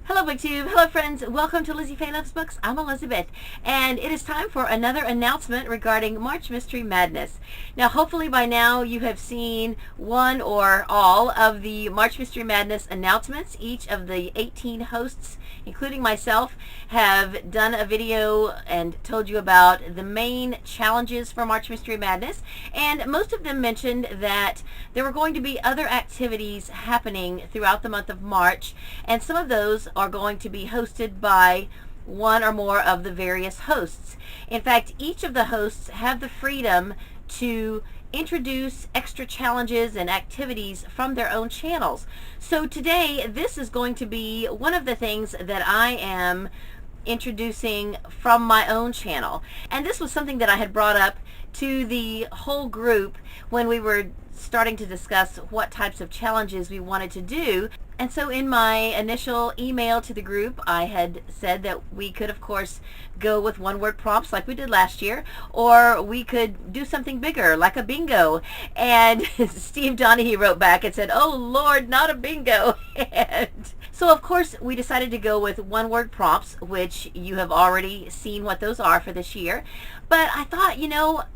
Hello BookTube, hello friends, welcome to Lizzie Faye Loves Books. I'm Elizabeth, and it is time for another announcement regarding March Mystery Madness. Now hopefully by now you have seen one or all of the March Mystery Madness announcements. Each of the 18 hosts, including myself, have done a video and told you about the main challenges for March Mystery Madness, and most of them mentioned that there were going to be other activities happening throughout the month of March, and some of those are going to be hosted by one or more of the various hosts. In fact, each of the hosts have the freedom to introduce extra challenges and activities from their own channels. So today, this is going to be one of the things that I am introducing from my own channel. And this was something that I had brought up to the whole group when we were starting to discuss what types of challenges we wanted to do. And so in my initial email to the group, I had said that we could, of course, go with one-word prompts like we did last year, or we could do something bigger, like a bingo. And Steve Donahue wrote back and said, "Oh Lord, not a bingo." And so, of course, we decided to go with one-word prompts, which you have already seen what those are for this year. But I thought,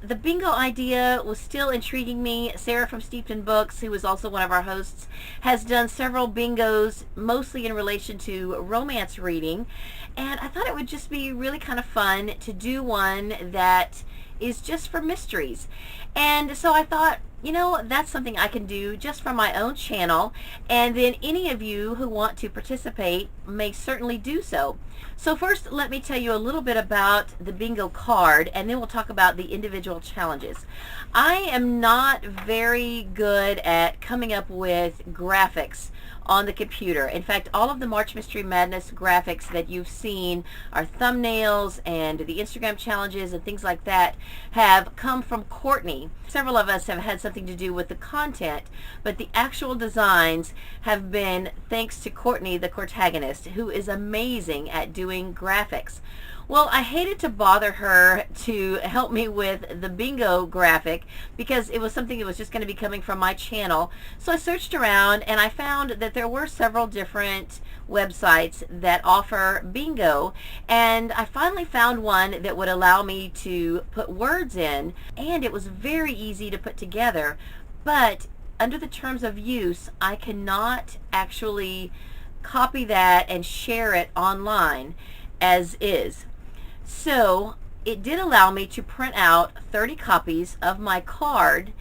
the bingo idea was still intriguing me. Sarah from Steeped in Books, who is also one of our hosts, has done several bingos, mostly in relation to romance reading. And I thought it would just be really kind of fun to do one that is just for mysteries. And so I thought, that's something I can do just from my own channel, and then any of you who want to participate may certainly do so. So first, let me tell you a little bit about the bingo card, and then we'll talk about the individual challenges. I am not very good at coming up with graphics on the computer. In fact, all of the March Mystery Madness graphics that you've seen are thumbnails, and the Instagram challenges and things like that have come from Courtney. Several of us have had something to do with the content, but the actual designs have been thanks to Courtney, the Cortagonist, who is amazing at doing graphics. Well, I hated to bother her to help me with the bingo graphic because it was something that was just going to be coming from my channel. So I searched around and I found that there were several different websites that offer bingo, and I finally found one that would allow me to put words in, and it was very easy to put together. But under the terms of use, I cannot actually copy that and share it online as is. So it did allow me to print out 30 copies of my card,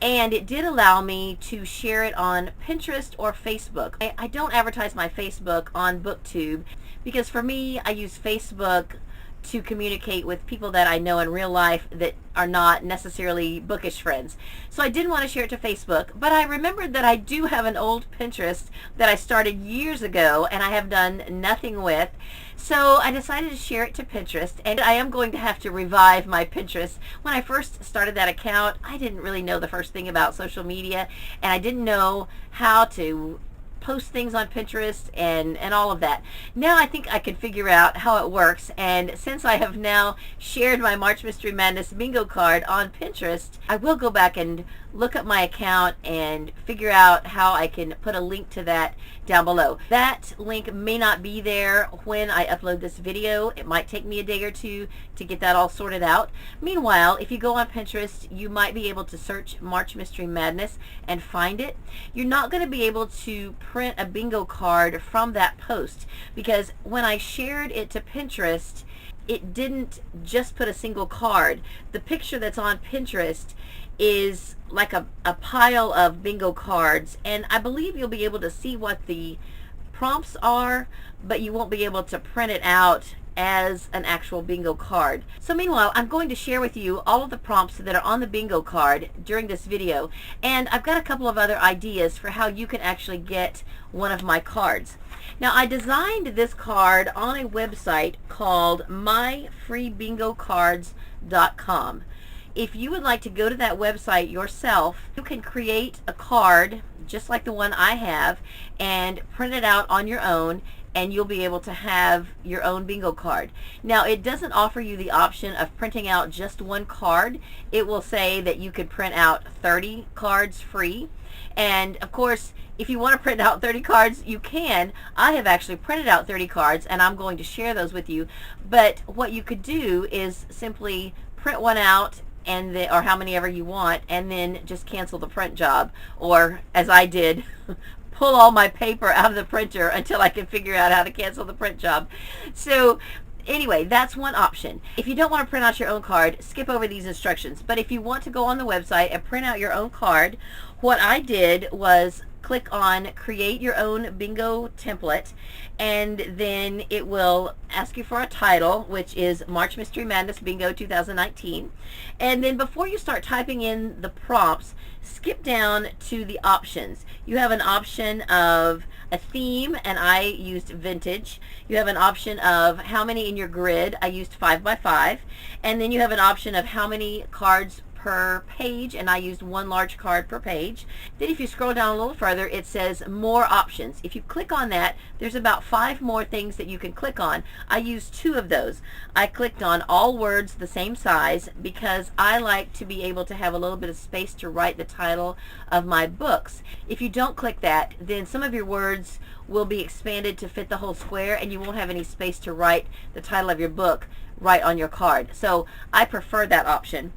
and it did allow me to share it on Pinterest or Facebook. I don't advertise my Facebook on BookTube because for me, I use Facebook to communicate with people that I know in real life that are not necessarily Bookish friends. So I didn't want to share it to Facebook, but I remembered that I do have an old Pinterest that I started years ago and I have done nothing with. So I decided to share it to Pinterest, and I am going to have to revive my Pinterest. When I first started that account, I didn't really know the first thing about social media, and I didn't know how to post things on Pinterest and all of that. Now I think I can figure out how it works, and since I have now shared my March Mystery Madness bingo card on Pinterest, I will go back and look up my account and figure out how I can put a link to that down below. That link may not be there when I upload this video. It might take me a day or two to get that all sorted out. Meanwhile, if you go on Pinterest, you might be able to search March Mystery Madness and find it. You're not going to be able to print a bingo card from that post because when I shared it to Pinterest, it didn't just put a single card. The picture that's on Pinterest is like a pile of bingo cards, and I believe you'll be able to see what the prompts are, but you won't be able to print it out as an actual bingo card. So meanwhile, I'm going to share with you all of the prompts that are on the bingo card during this video, and I've got a couple of other ideas for how you can actually get one of my cards. Now, I designed this card on a website called myfreebingocards.com. If you would like to go to that website yourself, you can create a card just like the one I have and print it out on your own, and you'll be able to have your own bingo card. Now, it doesn't offer you the option of printing out just one card. It will say that you could print out 30 cards free. And of course, if you want to print out 30 cards, you can. I have actually printed out 30 cards, and I'm going to share those with you. But what you could do is simply print one out, and or how many ever you want, and then just cancel the print job. Or, as I did, pull all my paper out of the printer until I can figure out how to cancel the print job. So anyway, that's one option. If you don't want to print out your own card, skip over these instructions. But if you want to go on the website and print out your own card, what I did was click on create your own bingo template, and then it will ask you for a title, which is March Mystery Madness Bingo 2019. And then before you start typing in the prompts, skip down to the options. You have an option of a theme, and I used vintage. You have an option of how many in your grid. I used 5 by 5. And then you have an option of how many cards per page, and I used 1 large card per page. Then if you scroll down a little further, it says more options. If you click on that, there's about 5 more things that you can click on. I used 2 of those. I clicked on all words the same size because I like to be able to have a little bit of space to write the title of my books. If you don't click that, then some of your words will be expanded to fit the whole square, and you won't have any space to write the title of your book right on your card. So I prefer that option.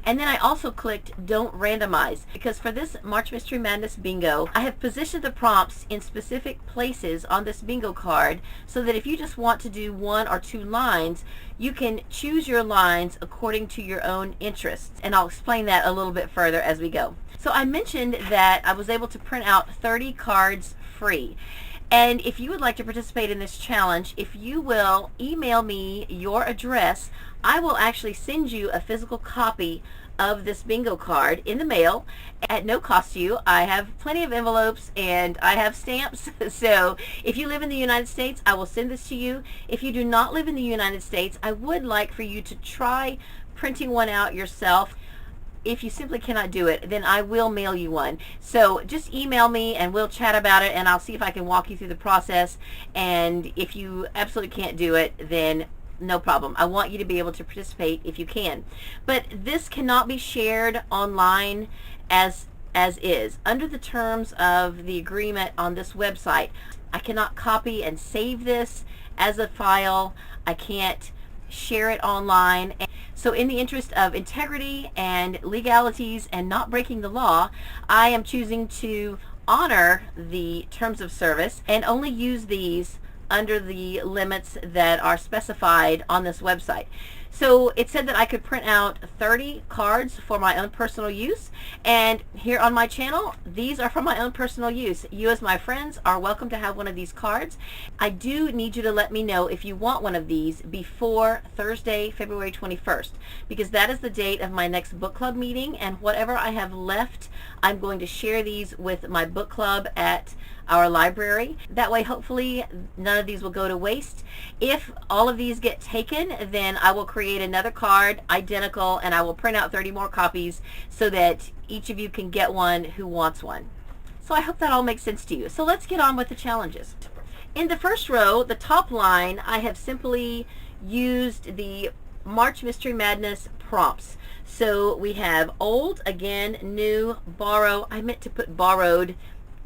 And then I also clicked Don't Randomize, because for this March Mystery Madness Bingo, I have positioned the prompts in specific places on this bingo card so that if you just want to do 1 or 2 lines, you can choose your lines according to your own interests. And I'll explain that a little bit further as we go. So I mentioned that I was able to print out 30 cards free. And if you would like to participate in this challenge, if you will email me your address, I will actually send you a physical copy of this bingo card in the mail at no cost to you. I have plenty of envelopes and I have stamps. So if you live in the United States, I will send this to you. If you do not live in the United States, I would like for you to try printing one out yourself. If you simply cannot do it, then I will mail you one. So just email me and we'll chat about it, and I'll see if I can walk you through the process. And if you absolutely can't do it, then no problem. I want you to be able to participate if you can. But this cannot be shared online as is. Under the terms of the agreement on this website, I cannot copy and save this as a file. I can't share it online. So in the interest of integrity and legalities and not breaking the law, I am choosing to honor the terms of service and only use these under the limits that are specified on this website. So it said that I could print out 30 cards for my own personal use, and here on my channel, these are for my own personal use. You as my friends are welcome to have one of these cards. I do need you to let me know if you want one of these before Thursday, February 21st, because that is the date of my next book club meeting, and whatever I have left, I'm going to share these with my book club at our library. That way, hopefully, none of these will go to waste. If all of these get taken, then I will create another card identical, and I will print out 30 more copies so that each of you can get one who wants one. So I hope that all makes sense to you. So let's get on with the challenges. In the first row, the top line, I have simply used the March Mystery Madness prompts. So we have old, again, new, borrow. I meant to put borrowed.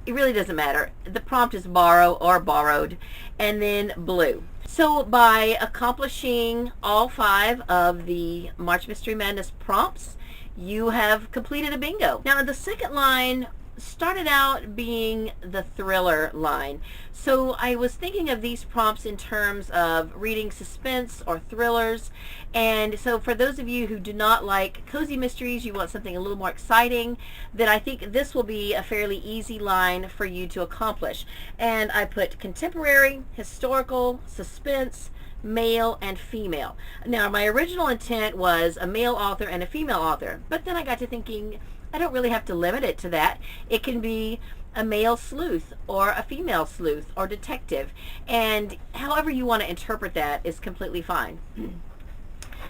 It really doesn't matter. The prompt is borrow or borrowed, and then blue. So by accomplishing all 5 of the March Mystery Madness prompts, you have completed a bingo. Now the second line started out being the thriller line. So I was thinking of these prompts in terms of reading suspense or thrillers. And so for those of you who do not like cozy mysteries, you want something a little more exciting, then I think this will be a fairly easy line for you to accomplish. And I put contemporary, historical, suspense, male, and female. Now my original intent was a male author and a female author, but then I got to thinking, I don't really have to limit it to that. It can be a male sleuth or a female sleuth or detective, and however you want to interpret that is completely fine.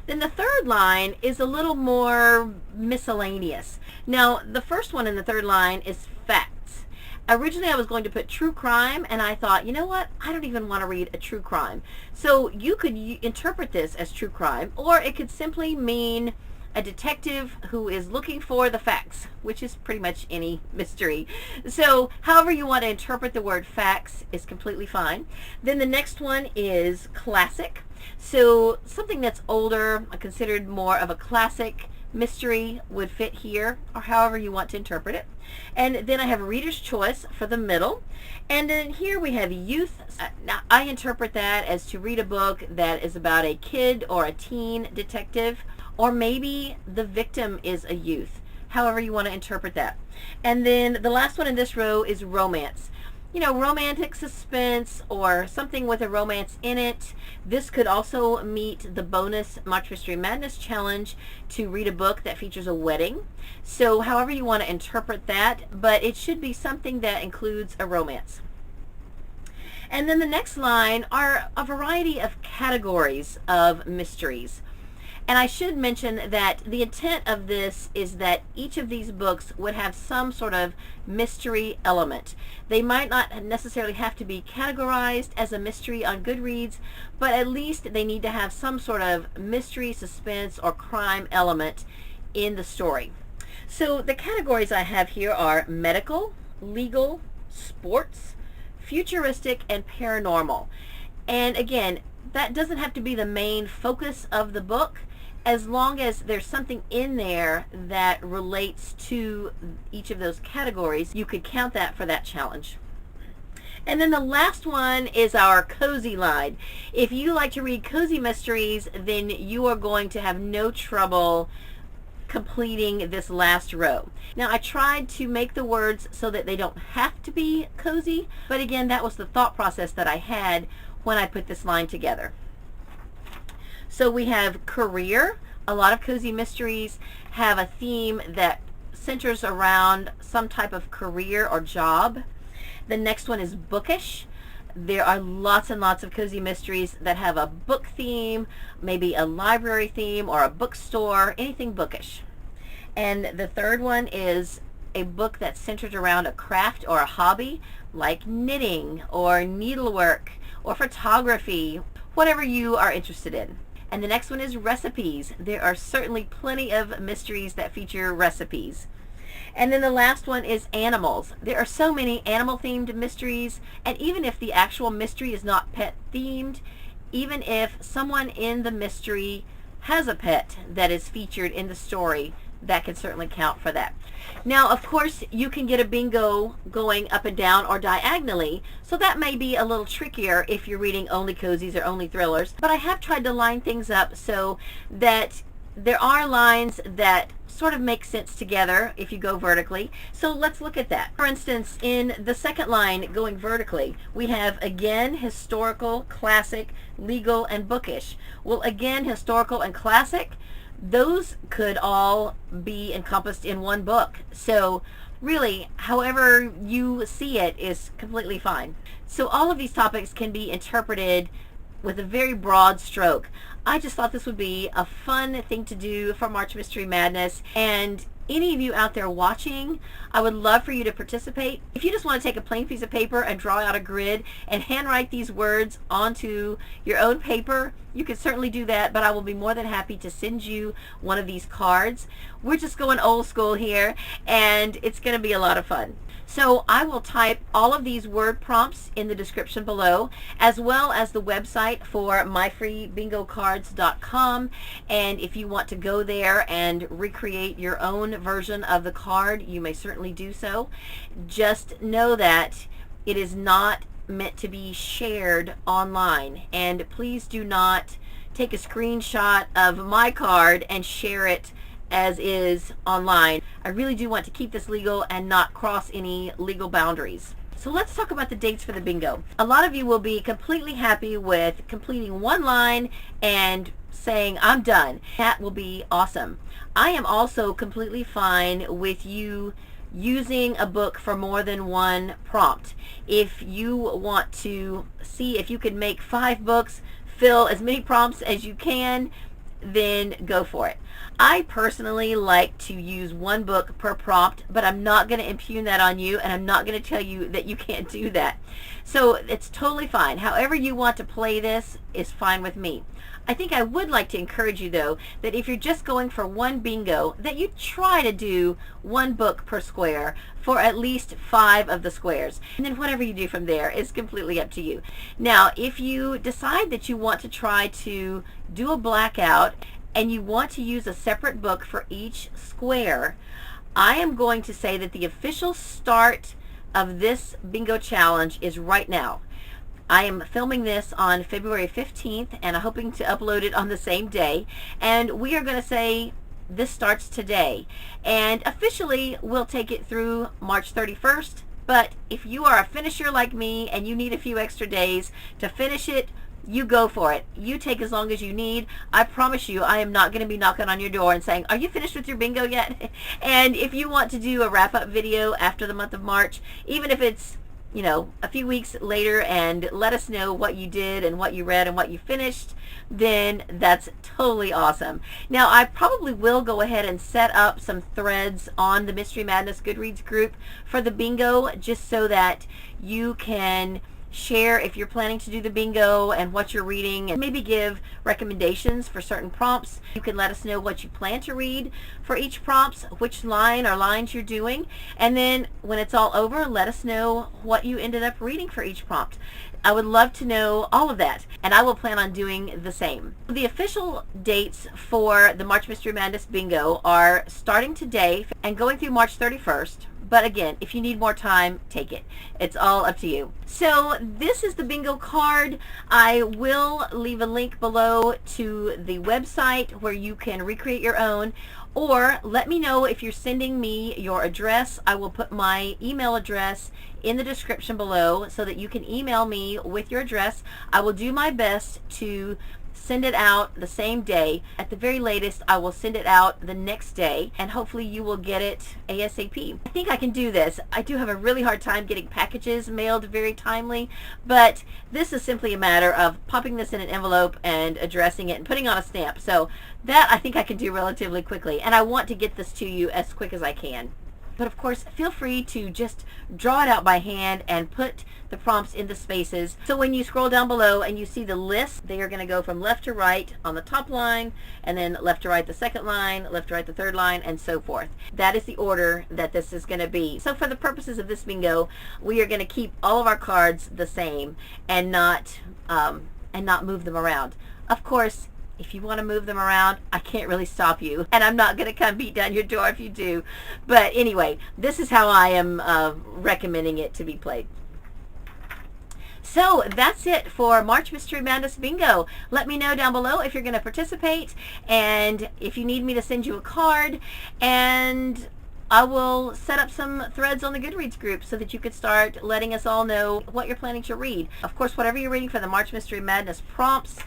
Then the third line is a little more miscellaneous. Now the first one in the third line is facts. Originally I was going to put true crime, and I thought, you know what, I don't even want to read a true crime. So you could interpret this as true crime, or it could simply mean a detective who is looking for the facts, which is pretty much any mystery. So however you want to interpret the word facts is completely fine. Then the next one is classic. So something that's older, considered more of a classic mystery, would fit here, or however you want to interpret it. And then I have reader's choice for the middle. And then here we have youth. Now I interpret that as to read a book that is about a kid or a teen detective, or maybe the victim is a youth, however you want to interpret that. And then the last one in this row is romance. You know, romantic suspense or something with a romance in it. This could also meet the bonus March Mystery Madness challenge to read a book that features a wedding. So however you want to interpret that, but it should be something that includes a romance. And then the next line are a variety of categories of mysteries. And I should mention that the intent of this is that each of these books would have some sort of mystery element. They might not necessarily have to be categorized as a mystery on Goodreads, but at least they need to have some sort of mystery, suspense, or crime element in the story. So the categories I have here are medical, legal, sports, futuristic, and paranormal. And again, that doesn't have to be the main focus of the book, as long as there's something in there that relates to each of those categories. You could count that for that challenge. And then the last one is our cozy line. If you like to read cozy mysteries, then you are going to have no trouble completing this last row. Now I tried to make the words so that they don't have to be cozy, but again, that was the thought process that I had when I put this line together. So we have career. A lot of cozy mysteries have a theme that centers around some type of career or job. The next one is bookish. There are lots and lots of cozy mysteries that have a book theme, maybe a library theme or a bookstore, anything bookish. And the third one is a book that's centered around a craft or a hobby, like knitting or needlework or photography, whatever you are interested in. And the next one is recipes. There are certainly plenty of mysteries that feature recipes. And then the last one is animals. There are so many animal themed mysteries, and even if the actual mystery is not pet themed, even if someone in the mystery has a pet that is featured in the story, that can certainly count for that. Now, of course, you can get a bingo going up and down or diagonally, so that may be a little trickier if you're reading only cozies or only thrillers, but I have tried to line things up so that there are lines that sort of make sense together if you go vertically. So let's look at that. For instance, in the second line going vertically, we have again historical, classic, legal, and bookish. Well, again, historical and classic, those could all be encompassed in one book. So really, however you see it is completely fine. So all of these topics can be interpreted with a very broad stroke. I just thought this would be a fun thing to do for March Mystery Madness, and any of you out there watching, I would love for you to participate. If you just want to take a plain piece of paper and draw out a grid and handwrite these words onto your own paper, you can certainly do that, but I will be more than happy to send you one of these cards. We're just going old school here, and it's going to be a lot of fun. So I will type all of these word prompts in the description below, as well as the website for myfreebingocards.com. And if you want to go there and recreate your own version of the card, you may certainly do so. Just know that it is not meant to be shared online, and please do not take a screenshot of my card and share it as is online. I really do want to keep this legal and not cross any legal boundaries. So let's talk about the dates for the bingo. A lot of you will be completely happy with completing one line and saying, I'm done. That will be awesome. I am also completely fine with you using a book for more than one prompt. If you want to see if you can make 5 books, fill as many prompts as you can, then go for it. I personally like to use one book per prompt, but I'm not going to impugn that on you, and I'm not going to tell you that you can't do that. So it's totally fine. However you want to play this is fine with me. I think I would like to encourage you, though, that if you're just going for one bingo, that you try to do one book per square for at least 5 of the squares. And then whatever you do from there is completely up to you. Now, if you decide that you want to try to do a blackout and you want to use a separate book for each square, I am going to say that the official start of this bingo challenge is right now. I am filming this on February 15th, and I'm hoping to upload it on the same day. And we are going to say this starts today. And officially, we'll take it through March 31st. But if you are a finisher like me and you need a few extra days to finish it, you go for it. You take as long as you need. I promise you, I am not going to be knocking on your door and saying, are you finished with your bingo yet? And if you want to do a wrap-up video after the month of March, even if it's a few weeks later, and let us know what you did and what you read and what you finished, then that's totally awesome. Now, I probably will go ahead and set up some threads on the Mystery Madness Goodreads group for the bingo, just so that you can share if you're planning to do the bingo and what you're reading, and maybe give recommendations for certain prompts. You can let us know what you plan to read for each prompt, which line or lines you're doing, and then when it's all over, let us know what you ended up reading for each prompt. I would love to know all of that, and I will plan on doing the same. The official dates for the March Mystery Madness Bingo are starting today and going through March 31st. But again, if you need more time, take it. It's all up to you. So this is the bingo card. I will leave a link below to the website where you can recreate your own, or let me know if you're sending me your address. I will put my email address in the description below so that you can email me with your address. I will do my best to send it out the same day. At the very latest, I will send it out the next day, and hopefully you will get it ASAP. I think I can do this. I do have a really hard time getting packages mailed very timely, but this is simply a matter of popping this in an envelope and addressing it and putting on a stamp. So that I think I can do relatively quickly, and I want to get this to you as quick as I can. But of course, feel free to just draw it out by hand and put the prompts in the spaces. So when you scroll down below and you see the list, they are going to go from left to right on the top line, and then left to right the second line, left to right the third line, and so forth. That is the order that this is going to be. So for the purposes of this bingo, we are going to keep all of our cards the same and not move them around. Of course, if you want to move them around, I can't really stop you, and I'm not going to come beat down your door if you do. But anyway, this is how I am recommending it to be played. So that's it for March Mystery Madness Bingo. Let me know down below if you're going to participate, and if you need me to send you a card, and I will set up some threads on the Goodreads group so that you could start letting us all know what you're planning to read. Of course, whatever you're reading for the March Mystery Madness prompts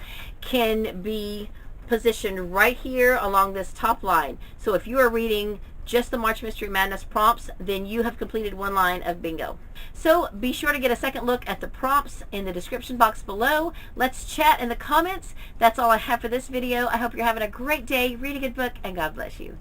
can be positioned right here along this top line. So if you are reading just the March Mystery Madness prompts, then you have completed one line of bingo. So be sure to get a second look at the prompts in the description box below. Let's chat in the comments. That's all I have for this video. I hope you're having a great day. Read a good book, and God bless you.